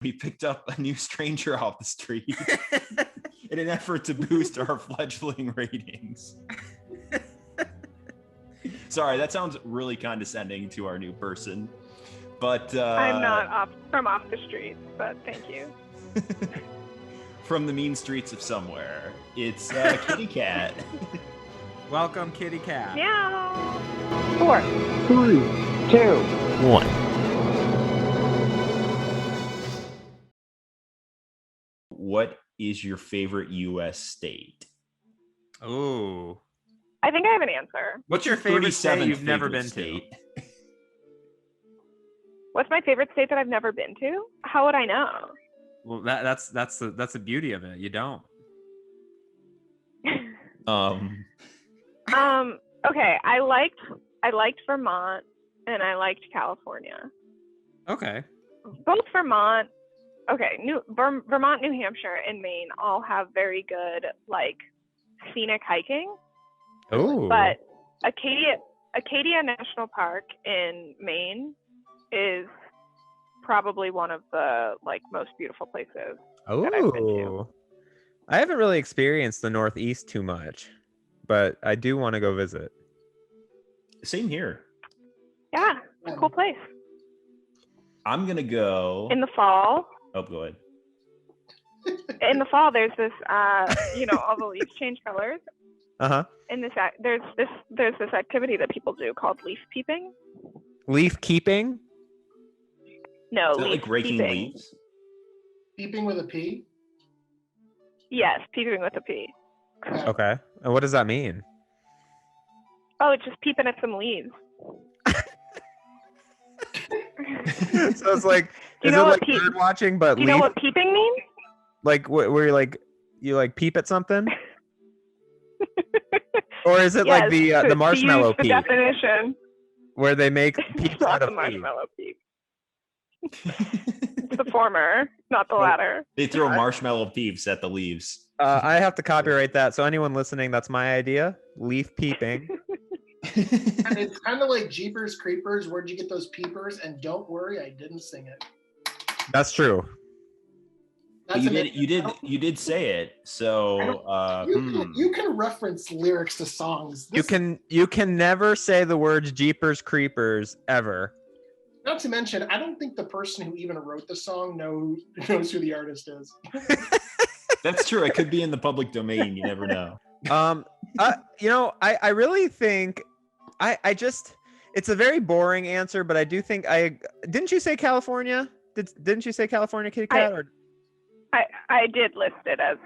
we picked up a new stranger off the street in an effort to boost our fledgling ratings. Sorry, that sounds really condescending to our new person. But I'm not off the street, but thank you. From the mean streets of somewhere, it's Kitty Cat. Welcome, Kitty Cat. Meow. 4, 3, 2, 1. What is your favorite U.S. state? Oh. I think I have an answer. What's your favorite state you've never been to? What's my favorite state that I've never been to? How would I know? Well, that's the beauty of it. You don't. Okay, I liked Vermont and I liked California. Okay. Both Vermont, Vermont, New Hampshire, and Maine all have very good like scenic hiking. Oh. But Acadia National Park in Maine is probably one of the like most beautiful places that I've been to. I haven't really experienced the Northeast too much, but I do want to go visit. Same here. Yeah, it's a cool place. I'm gonna go in the fall. Oh, go ahead. In the fall, there's this, all the leaves change colors. And there's this activity that people do called leaf peeping. Leaf keeping? No, is that leaf like raking peeping. leaves? Peeping with a P? Yes, peeping with a P. Okay. And what does that mean? Oh, it's just peeping at some leaves. So it's like, is it like bird watching, but do you know what peeping means? Like where you like peep at something? Or is it yes, like the marshmallow peep? The definition. Where they make peeps out of the marshmallow peep. It's the former, not the latter. They throw marshmallow peeps at the leaves. I have to copyright that. So anyone listening, that's my idea. Leaf peeping. And it's kind of like Jeepers Creepers. Where'd you get those peepers? And don't worry, I didn't sing it. That's true. You did say it. So you can reference lyrics to songs. You can never say the words Jeepers Creepers ever. Not to mention, I don't think the person who even wrote the song knows who the artist is. That's true. It could be in the public domain. You never know. I really think it's a very boring answer, but I do think didn't you say California? Didn't you say California, Kitty Cat? I did list it as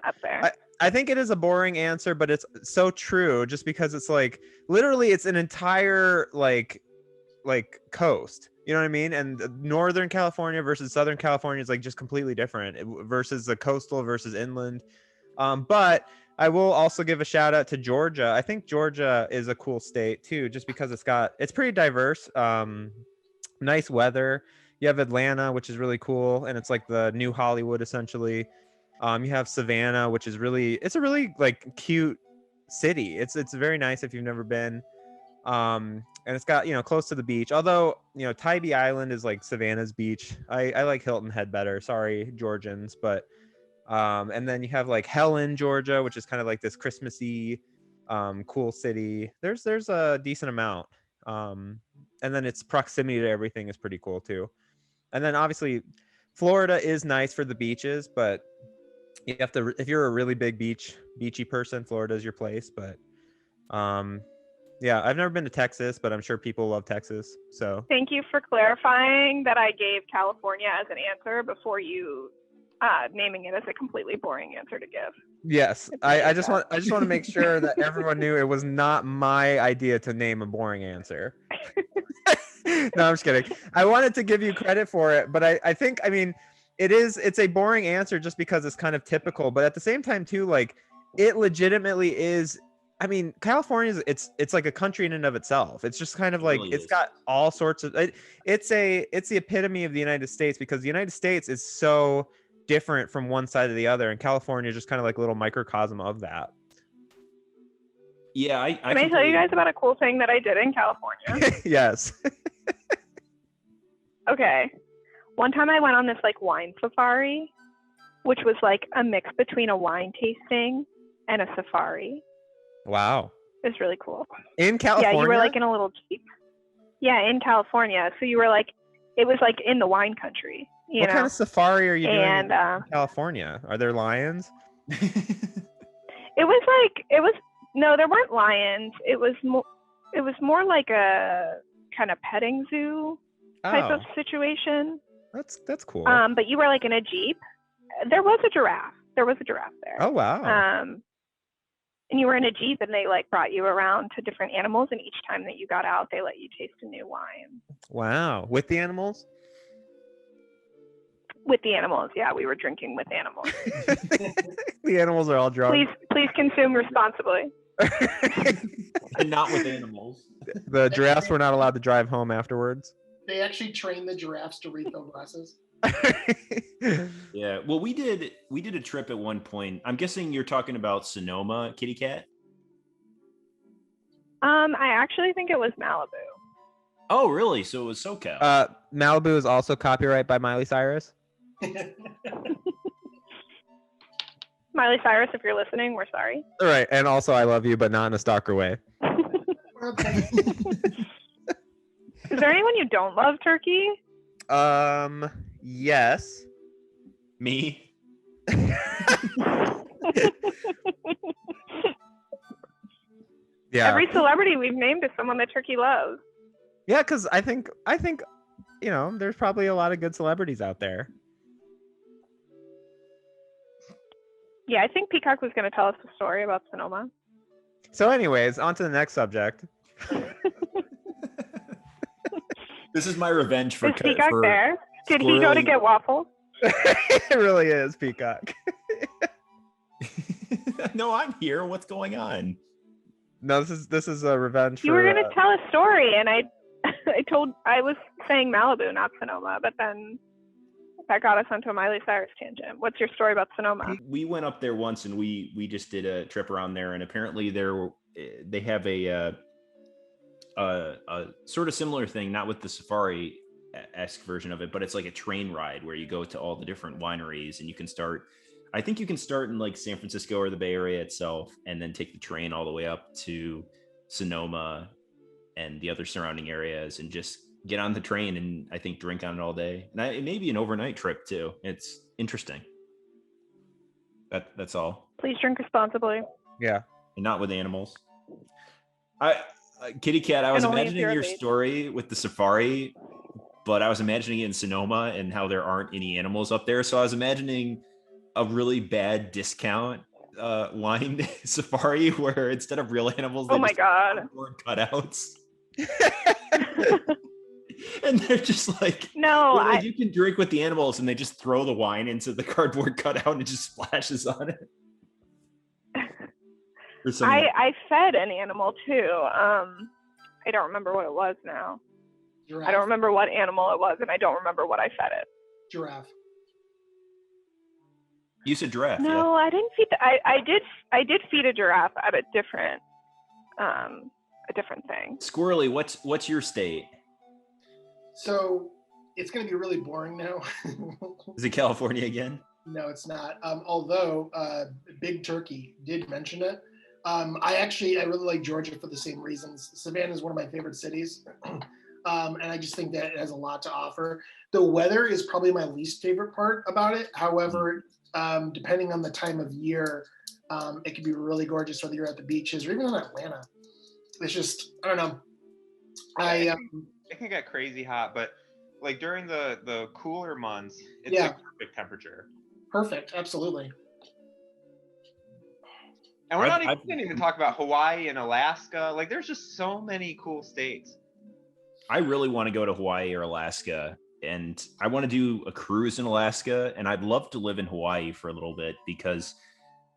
up there. I think it is a boring answer, but it's so true just because it's like literally it's an entire like coast. You know what I mean? And Northern California versus Southern California is like just completely different versus the coastal versus inland. But I will also give a shout out to Georgia. I think Georgia is a cool state too, just because it's pretty diverse. Nice weather. You have Atlanta, which is really cool, and it's like the new Hollywood essentially. You have Savannah, which is it's a really like cute city. It's very nice if you've never been. And it's got close to the beach. Although Tybee Island is like Savannah's beach. I like Hilton Head better. Sorry, Georgians, but and then you have like Helen, Georgia, which is kind of like this Christmassy, cool city. There's a decent amount. And then its proximity to everything is pretty cool too. And then obviously Florida is nice for the beaches, but you have to, if you're a really big beachy person, Florida is your place. But yeah, I've never been to Texas, but I'm sure people love Texas. So thank you for clarifying that I gave California as an answer before you naming it as a completely boring answer to give. Yes, I just want to make sure that everyone knew it was not my idea to name a boring answer. No, I'm just kidding. I wanted to give you credit for it, but I think, I mean, it's a boring answer just because it's kind of typical, but at the same time too, like it legitimately is. I mean, California is it's like a country in and of itself. It's just kind of like it's got all sorts of it's the epitome of the United States, because the United States is so different from one side to the other, and California is just kind of like a little microcosm of that. Yeah, Can I tell you guys about a cool thing that I did in California? Yes. Okay. One time I went on this like wine safari, which was like a mix between a wine tasting and a safari. Wow. It was really cool. In California? Yeah, you were like in a little Jeep. Yeah, in California. So you were like, it was like in the wine country. What kind of safari are you doing in California? Are there lions? No, there weren't lions. It was more like a kind of petting zoo type of situation. That's cool. But you were like in a Jeep. There was a giraffe. There there. Oh wow. And you were in a Jeep, and they like brought you around to different animals, and each time that you got out, they let you taste a new wine. Wow. With the animals? With the animals, yeah, we were drinking with animals. The animals are all drunk. Please consume responsibly. And not with animals. The giraffes were not allowed to drive home afterwards. They actually trained the giraffes to refill glasses. Yeah, well, we did a trip at one point. I'm guessing you're talking about Sonoma, Kitty Cat. I actually think it was Malibu. Oh, really? So it was SoCal. Malibu is also copyright by Miley Cyrus. Miley Cyrus, if you're listening, we're sorry. All right, and also I love you, but not in a stalker way. Is there anyone you don't love, Turkey? Yes. Me. Yeah. Every celebrity we've named is someone that Turkey loves. Yeah, because I think there's probably a lot of good celebrities out there. Yeah, I think Peacock was going to tell us a story about Sonoma. So anyways, on to the next subject. This is my revenge for... Is Peacock there? Did he go to get waffles? It really is, Peacock. No, I'm here. What's going on? No, this is a revenge. You were going to tell a story, and I was saying Malibu, not Sonoma, but then that got us onto a Miley Cyrus tangent. What's your story about Sonoma? We went up there once, and we just did a trip around there, and apparently they have a sort of similar thing, not with the safari-esque version of it, but it's like a train ride where you go to all the different wineries, and you can start in like San Francisco or the Bay Area itself, and then take the train all the way up to Sonoma and the other surrounding areas, and just get on the train and I think drink on it all day. And it may be an overnight trip too. It's interesting. That's all. Please drink responsibly. Yeah. And not with animals. Kitty Cat, I was imagining your story with the safari, but I was imagining it in Sonoma and how there aren't any animals up there. So I was imagining a really bad discount wine safari where instead of real animals, oh my god, cutouts. And they're just like, no, you can drink with the animals, and they just throw the wine into the cardboard cutout and it just splashes on it. I fed an animal too. I don't remember what it was now. Giraffe. I don't remember what animal it was, and I don't remember what I fed it. Giraffe. You said giraffe. No, yeah. I didn't feed. I did feed a giraffe at a different thing. Squirrely, what's your state? So it's going to be really boring now. Is it California again? No, it's not. Although Big Turkey did mention it. I really like Georgia for the same reasons. Savannah is one of my favorite cities. And I just think that it has a lot to offer. The weather is probably my least favorite part about it. However, depending on the time of year, it can be really gorgeous whether you're at the beaches or even in Atlanta. It's just, I don't know. It can get crazy hot, but like during the cooler months, it's like perfect temperature. Perfect, absolutely. And we're not even to talk about Hawaii and Alaska. Like there's just so many cool states. I really want to go to Hawaii or Alaska, and I want to do a cruise in Alaska, and I'd love to live in Hawaii for a little bit because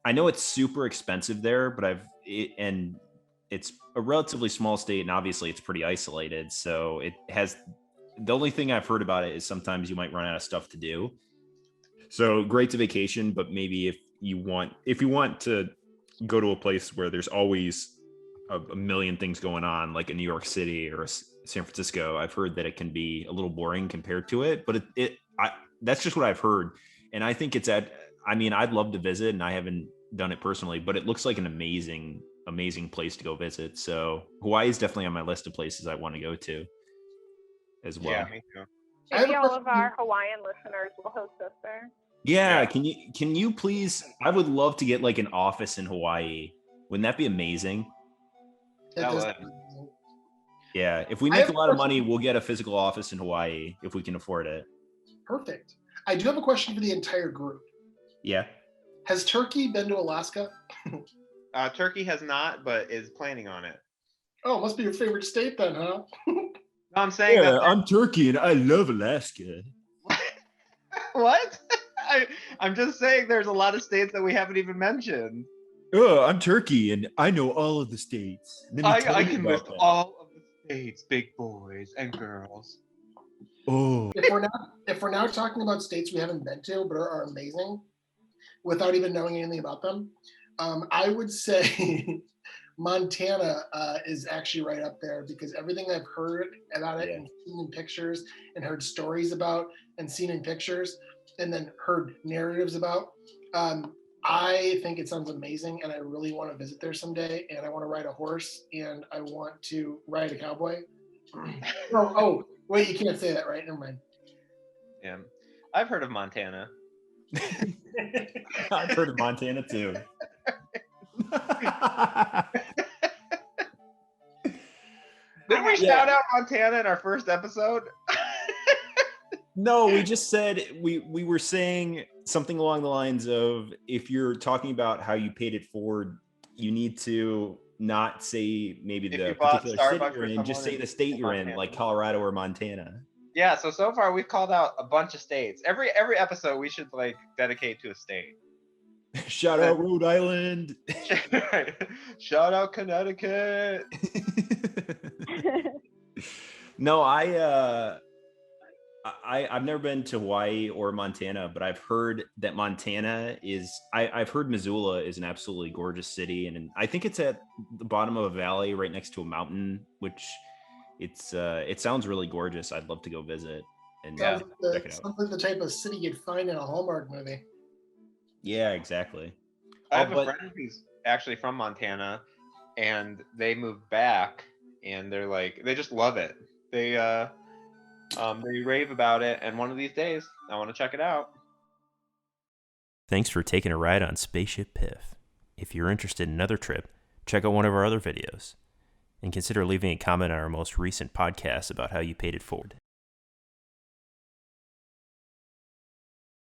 I know it's super expensive there, but and it's a relatively small state, and obviously it's pretty isolated. So it has, the only thing I've heard about it is sometimes you might run out of stuff to do. So great to vacation, but maybe if you want to go to a place where there's always a million things going on, like a New York City or San Francisco. I've heard that it can be a little boring compared to it, but that's just what I've heard. And I think I'd love to visit, and I haven't done it personally, but it looks like an amazing place to go visit. So Hawaii is definitely on my list of places I want to go to as well. Yeah, me too. Maybe all of our Hawaiian listeners will host us there. Yeah. Can you please? I would love to get like an office in Hawaii. Wouldn't that be amazing? Yeah. If we make a lot of money, we'll get a physical office in Hawaii if we can afford it. Perfect. I do have a question for the entire group. Yeah. Has Turkey been to Alaska? Turkey has not, but is planning on it. Oh, it must be your favorite state then, huh? No, I'm saying I'm Turkey and I love Alaska. What? I'm just saying there's a lot of states that we haven't even mentioned. Oh, I'm Turkey and I know all of the states. I can list all of the states, big boys and girls. Oh. If we're now talking about states we haven't been to but are amazing, without even knowing anything about them, I would say Montana is actually right up there, because everything I've heard about it and seen in pictures and heard stories about and seen in pictures and then heard narratives about, I think it sounds amazing, and I really want to visit there someday, and I want to ride a horse, and I want to ride a cowboy. Oh, wait, you can't say that, right? Never mind. Yeah, I've heard of Montana. I've heard of Montana too. Didn't we shout out Montana in our first episode? No, we just said we were saying something along the lines of, if you're talking about how you paid it forward, you need to not say maybe the particular city you're in, just say the state you're in, like Colorado or Montana. Yeah, so far we've called out a bunch of states. Every episode we should like dedicate to a state. Shout out Rhode Island. Shout out Connecticut. No, I've never been to Hawaii or Montana, but I've heard that Montana is, I've heard Missoula is an absolutely gorgeous city. And I think it's at the bottom of a valley right next to a mountain, which it sounds really gorgeous. I'd love to go visit and check it out. Sounds like the type of city you'd find in a Hallmark movie. Yeah, exactly. I have a friend who's actually from Montana, and they moved back, and they're like, they just love it. They rave about it, and one of these days, I want to check it out. Thanks for taking a ride on Spaceship Piff. If you're interested in another trip, check out one of our other videos, and consider leaving a comment on our most recent podcast about how you paid it forward.